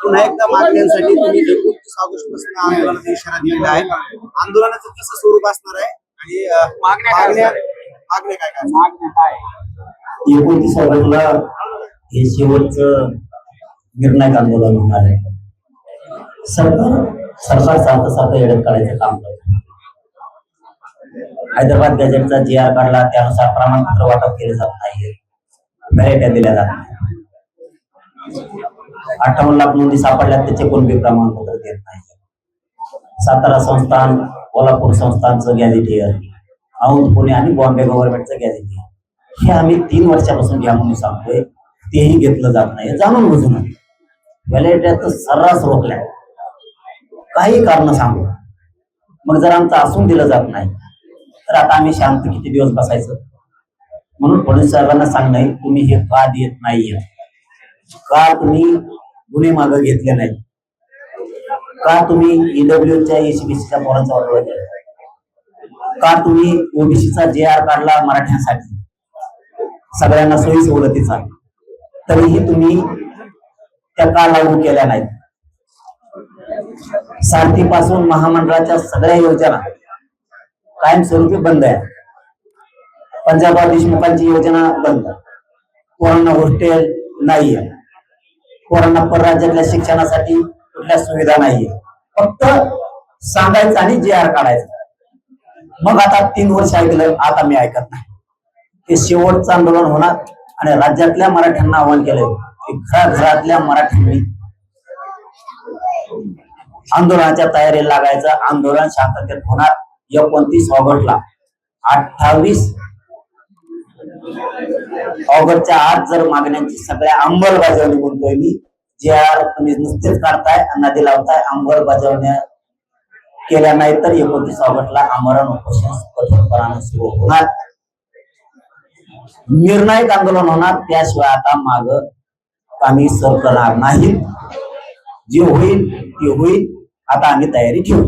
पुन्हा एकदा मागण्यांसाठी तुम्ही 29 ऑगस्ट पासून आंदोलनाचा इशारा दिलेला आहे. आंदोलनाचं कसं स्वरूप असणार आहे आणि मागण्या मागण्या काय काय 29 ऑगस्टला हे शेवटचं निर्णायक आंदोलन होणार आहे. सरकार सारखं येड्यात काढायचं काम करतं. हैदराबाद गॅजेटचा GR काढला, त्यानुसार प्रमाणपत्र वाटप केले जात नाही, व्हॅलिड्या दिल्या जात नाही. 58 लाख नोंदी सापडल्या, त्याचे कोणते प्रमाणपत्र देत नाही. सातारा संस्थान, कोल्हापूर संस्थानचं गॅझेटियर, औंध पुणे आणि बॉम्बे गव्हर्नमेंटचं गॅझेटियर, हे आम्ही 3 वर्षापासून घ्या म्हणून सांगतोय, तेही घेतलं जात नाही. जाणून बुजून व्हॅलिडिटी तर सर्रास रोखल्या, काही कारण सांगू. मग जर आमचं असून दिलं जात नाही तर आता आम्ही शांत किती दिवस बसायचं? म्हणून फडणवीस साहेबांना सांगणं, तुम्ही हे का देत नाहीये, का तुम्ही गुन्हे मागे घेतले नाही, का तुम्ही EWच्या ACBCच्या पोरांचा ऑर्डर केला, का तुम्ही OBCचा JR काढला मराठ्यांसाठी सगळ्यांना सोयी सवलतीचा, तरीही तुम्ही त्या का लागू केल्या नाहीत. सारथीपासून महामंडळाच्या सगळ्या योजना कायमस्वरूपी बंद आहे. पंजाबराव देशमुखांची योजना बंद, पोरांना हॉस्टेल नाहीये, पोरांना परराज्यातल्या शिक्षणासाठी कुठल्या सुविधा नाहीये, फक्त सांगायचं आणि JR काढायचं. मग आता 3 वर्ष ऐकलं, आता मी ऐकत नाही. हे शेवटचं आंदोलन होणार आणि राज्यातल्या मराठ्यांना आवाहन केलंय की घराघरातल्या मराठ्यांनी आंदोलनाच्या तयारीला लागायचं. आंदोलन शांततेत होणार. 29 ऑगस्टला 28 ऑगस्टच्या आत जर मागण्यांची सगळ्या अंमलबजावणी म्हणतोय मी, JR तुम्ही नुसतेच काढताय, नदी लावताय, अंमलबजावणी केल्या नाही तर 29 ऑगस्टला आमरण उपोषण कठोरपणाने सुरू होणार. निर्णायक आंदोलन होणार. त्याशिवाय आता माग आम्ही सर करणार नाही. जे होईल ते होईल. आता आम्ही तयारी ठेवू.